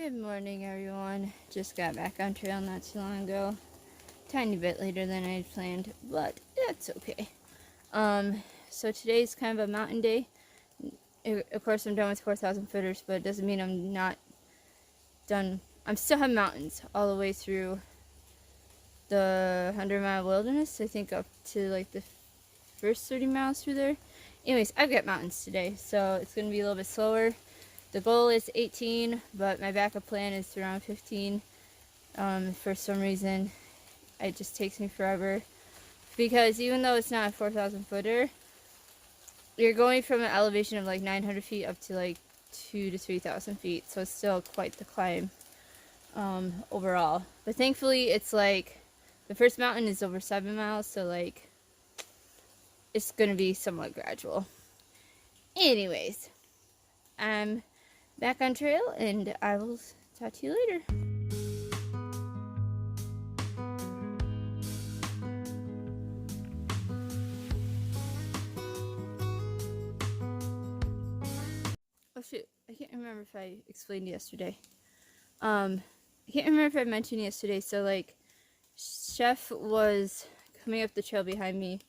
Good morning, everyone. Just got back on trail not too long ago. Tiny bit later than I had planned, but that's okay. So today's kind of a mountain day. Of course, I'm done with 4,000 footers, but it doesn't mean I'm not done. I still have mountains all the way through the 100-mile wilderness. I think up to like the first 30 miles through there. Anyways, I've got mountains today, so it's going to be a little bit slower. The goal is 18, but my backup plan is around 15. For some reason, it just takes me forever. Because even though it's not a 4,000 footer, you're going from an elevation of like 900 feet up to like 2,000 to 3,000 feet. So it's still quite the climb overall. But thankfully, it's like the first mountain is over 7 miles, so like it's going to be somewhat gradual. Anyways, I'm back on trail, and I will talk to you later. Oh shoot, I can't remember if I explained yesterday. I can't remember if I mentioned yesterday, so like, Chef was coming up the trail behind me,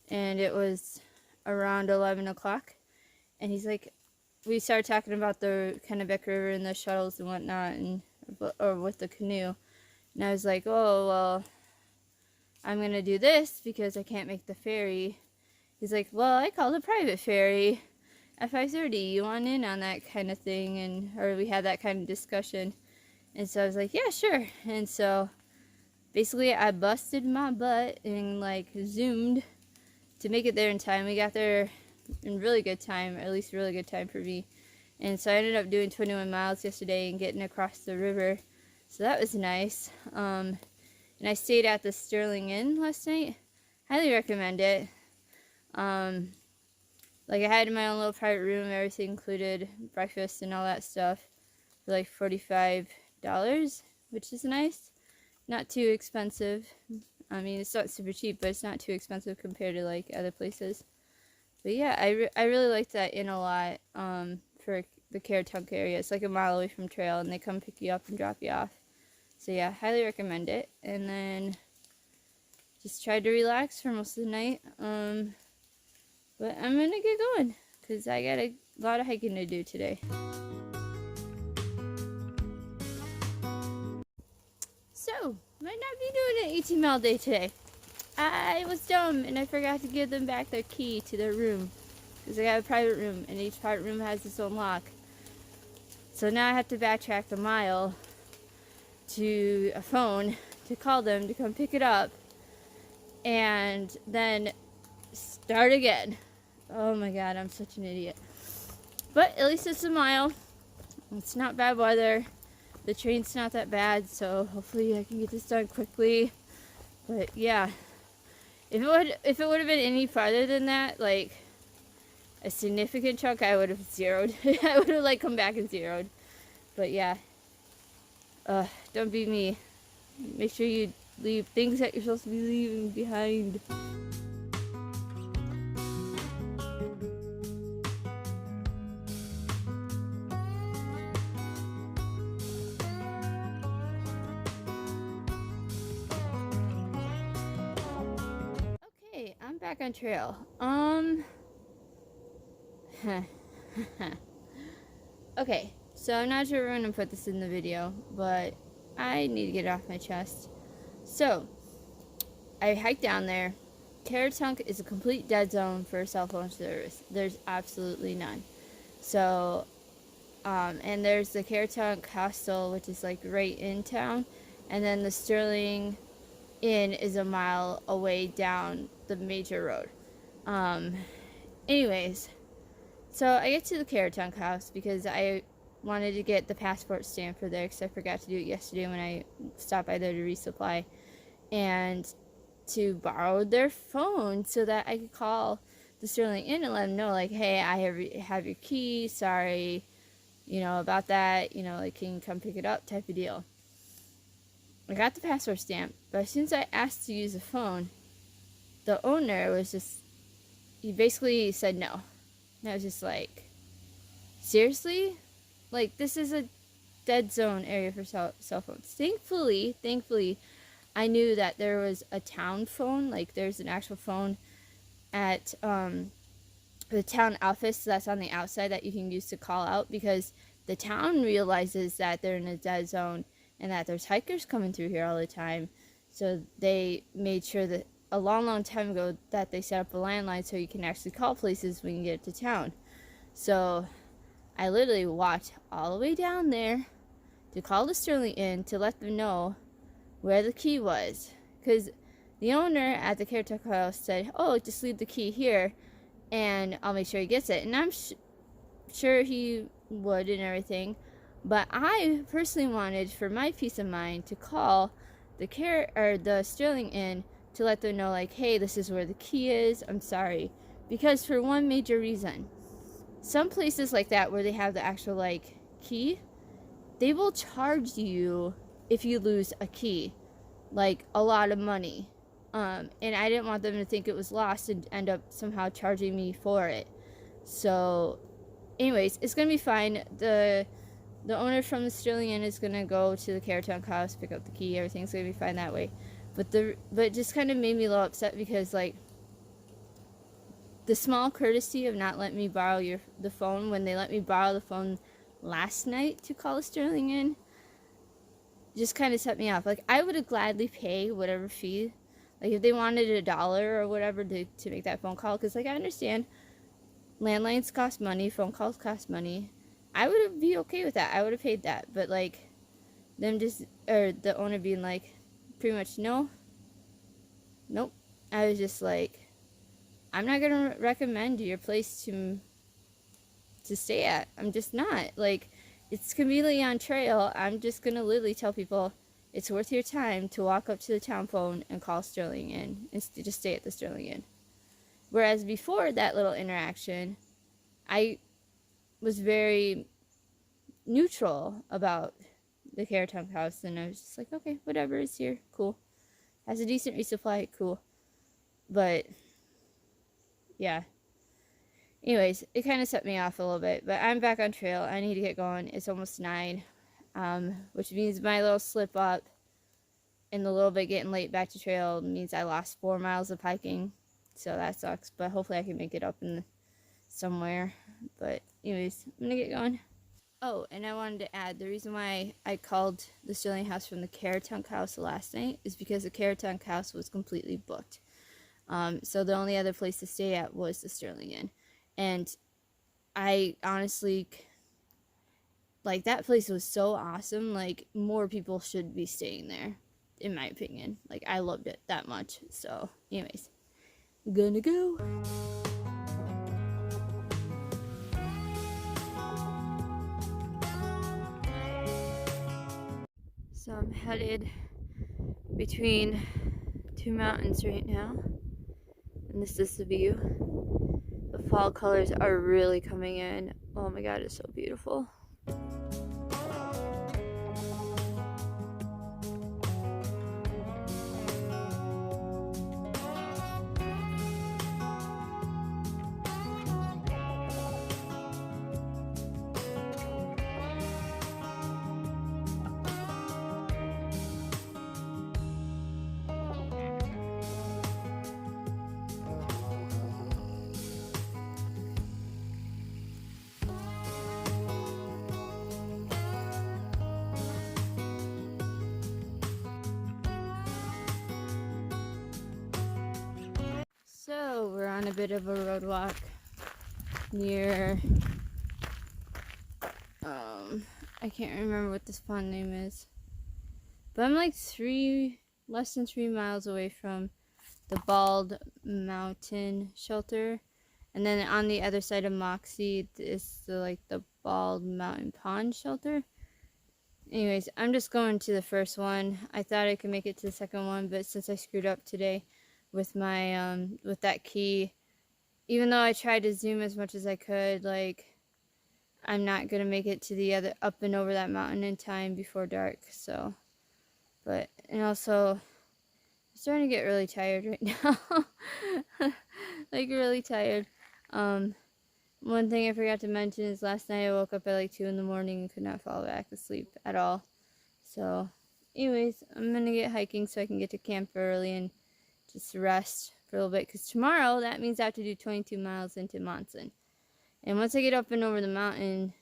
and it was around 11 o'clock, and he's like, we started talking about the Kennebec River and the shuttles and whatnot, and or with the canoe. And I was like, oh, well, I'm going to do this because I can't make the ferry. He's like, well, I called a private ferry at 5:30. You want in on that kind of thing? And or we had that kind of discussion. And so I was like, yeah, sure. And so basically I busted my butt and like zoomed to make it there in time. We got there in really good time, at least really good time for me. And so I ended up doing 21 miles yesterday and getting across the river. So that was nice. And I stayed at the Sterling Inn last night. Highly recommend it. Like I had my own little private room, everything included, breakfast and all that stuff for like $45, which is nice. Not too expensive. I mean, it's not super cheap, but it's not too expensive compared to like other places. But yeah, I really like that inn a lot for the Caratunk area. It's like a mile away from trail, and they come pick you up and drop you off. So yeah, highly recommend it. And then just tried to relax for most of the night. But I'm gonna get going because I got a lot of hiking to do today. So, might not be doing an 18-mile day today. I was dumb and I forgot to give them back their key to their room because I got a private room and each private room has its own lock. So now I have to backtrack the mile to a phone to call them to come pick it up and then start again. Oh my god, I'm such an idiot. But at least it's a mile. It's not bad weather. The train's not that bad, so hopefully I can get this done quickly. But yeah, if it would have been any farther than that, like a significant chunk, I would have zeroed. I would have like come back and zeroed. But yeah, don't be me. Make sure you leave things that you're supposed to be leaving behind. Okay, I'm back on trail. Okay, so I'm not sure when to put this in the video, but I need to get it off my chest. So, I hiked down there. Caratunk is a complete dead zone for cell phone service. There's absolutely none. So, and there's the Caratunk hostel, which is like right in town, and then the Sterling Inn is a mile away down the major road. Anyways, so I get to the Caratunk house because I wanted to get the passport stamp for there because I forgot to do it yesterday when I stopped by there to resupply, and to borrow their phone so that I could call the Sterling Inn and let them know, like, hey, I have your key, sorry, about that, like, can you come pick it up, type of deal. I got the passport stamp, but as soon as I asked to use the phone, the owner was just, he basically said no. And I was just like, seriously? Like, this is a dead zone area for cell phones. Thankfully, I knew that there was a town phone. Like, there's an actual phone at the town office that's on the outside that you can use to call out, because the town realizes that they're in a dead zone and that there's hikers coming through here all the time. So they made sure that a long time ago that they set up a landline so you can actually call places when you get to town. So I literally walked all the way down there to call the Sterling Inn to let them know where the key was, because the owner at the Caratunk house said, oh, just leave the key here and I'll make sure he gets it. And I'm sure he would and everything, but I personally wanted, for my peace of mind, to call the Sterling Inn to let them know, like, hey, this is where the key is, I'm sorry. Because for one major reason, some places like that where they have the actual, like, key, they will charge you if you lose a key, like, a lot of money. And I didn't want them to think it was lost and end up somehow charging me for it. So anyways, it's gonna be fine. The owner from the Sterling Inn is gonna go to the Caratunk house, pick up the key. Everything's gonna be fine that way. But it just kind of made me a little upset, because, like, the small courtesy of not letting me borrow the phone when they let me borrow the phone last night to call the Sterling Inn just kind of set me off. Like, I would have gladly pay whatever fee, like, if they wanted $1 or whatever to make that phone call, because, like, I understand landlines cost money, phone calls cost money. I would be okay with that. I would have paid that. But, like, the owner being like, pretty much, nope. I was just like, I'm not gonna recommend your place to stay at. I'm just not. Like, it's conveniently on trail. I'm just gonna literally tell people it's worth your time to walk up to the town phone and call Sterling Inn and just stay at the Sterling Inn. Whereas before that little interaction, I was very neutral about the Caratunk house, and I was just like, okay, whatever, it's here, cool. Has a decent resupply, cool. But yeah. Anyways, it kind of set me off a little bit, but I'm back on trail. I need to get going. It's almost 9, which means my little slip up and the little bit getting late back to trail means I lost 4 miles of hiking, so that sucks. But hopefully I can make it up in somewhere. But anyways, I'm gonna get going. Oh, and I wanted to add, the reason why I called the Sterling house from the Caratunk house last night is because the Caratunk house was completely booked. So the only other place to stay at was the Sterling Inn. And I honestly, like, that place was so awesome. Like, more people should be staying there, in my opinion. Like, I loved it that much. So, anyways, gonna go. So I'm headed between 2 mountains right now, and this is the view. The fall colors are really coming in. Oh my god, it's so beautiful. So we're on a bit of a road walk near, I can't remember what this pond name is, but I'm like less than 3 miles away from the Bald Mountain Shelter, and then on the other side of Moxie is the Bald Mountain Pond Shelter. Anyways, I'm just going to the first one. I thought I could make it to the second one, but since I screwed up today with my with that key, even though I tried to zoom as much as I could, like, I'm not gonna make it to the other up and over that mountain in time before dark. So, and also, I'm starting to get really tired right now. Like, really tired. One thing I forgot to mention is last night I woke up at like 2 in the morning and could not fall back asleep at all. So, anyways, I'm gonna get hiking so I can get to camp early and just rest for a little bit. Because tomorrow, that means I have to do 22 miles into Monson. And once I get up and over the mountain,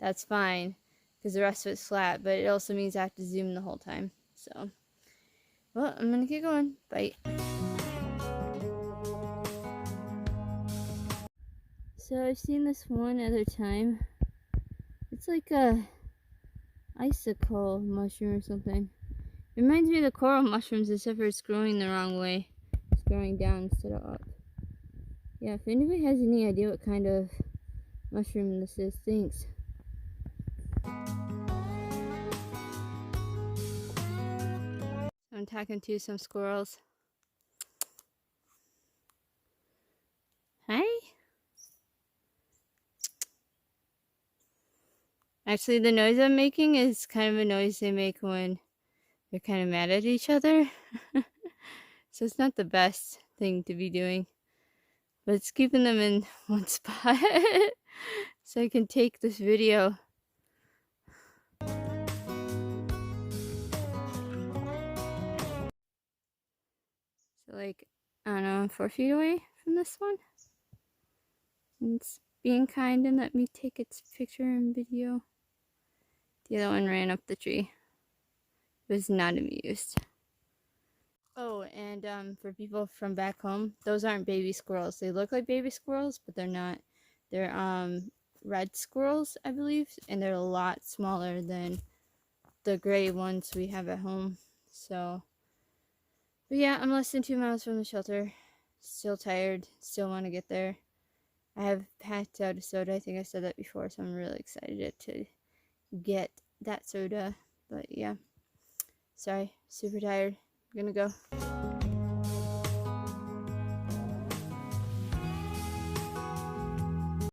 that's fine. Because the rest of it's flat. But it also means I have to zoom the whole time. So, well, I'm gonna get going. Bye. So I've seen this one other time. It's like a icicle mushroom or something. It reminds me of the coral mushrooms, except for it's growing the wrong way. It's growing down instead of up. Yeah, if anybody has any idea what kind of mushroom this is, thanks. I'm talking to some squirrels. Hi. Actually, the noise I'm making is kind of a noise they make when they're kind of mad at each other. So it's not the best thing to be doing. But it's keeping them in one spot so I can take this video. So like, I don't know, I'm 4 feet away from this one. And it's being kind and let me take its picture and video. The other one ran up the tree. It was not amused. Oh, and for people from back home, those aren't baby squirrels. They look like baby squirrels, but they're not. They're red squirrels, I believe, and they're a lot smaller than the gray ones we have at home. So, but yeah, I'm less than 2 miles from the shelter. Still tired. Still want to get there. I have packed out a soda. I think I said that before, so I'm really excited to get that soda. But yeah, sorry, super tired. I'm gonna go.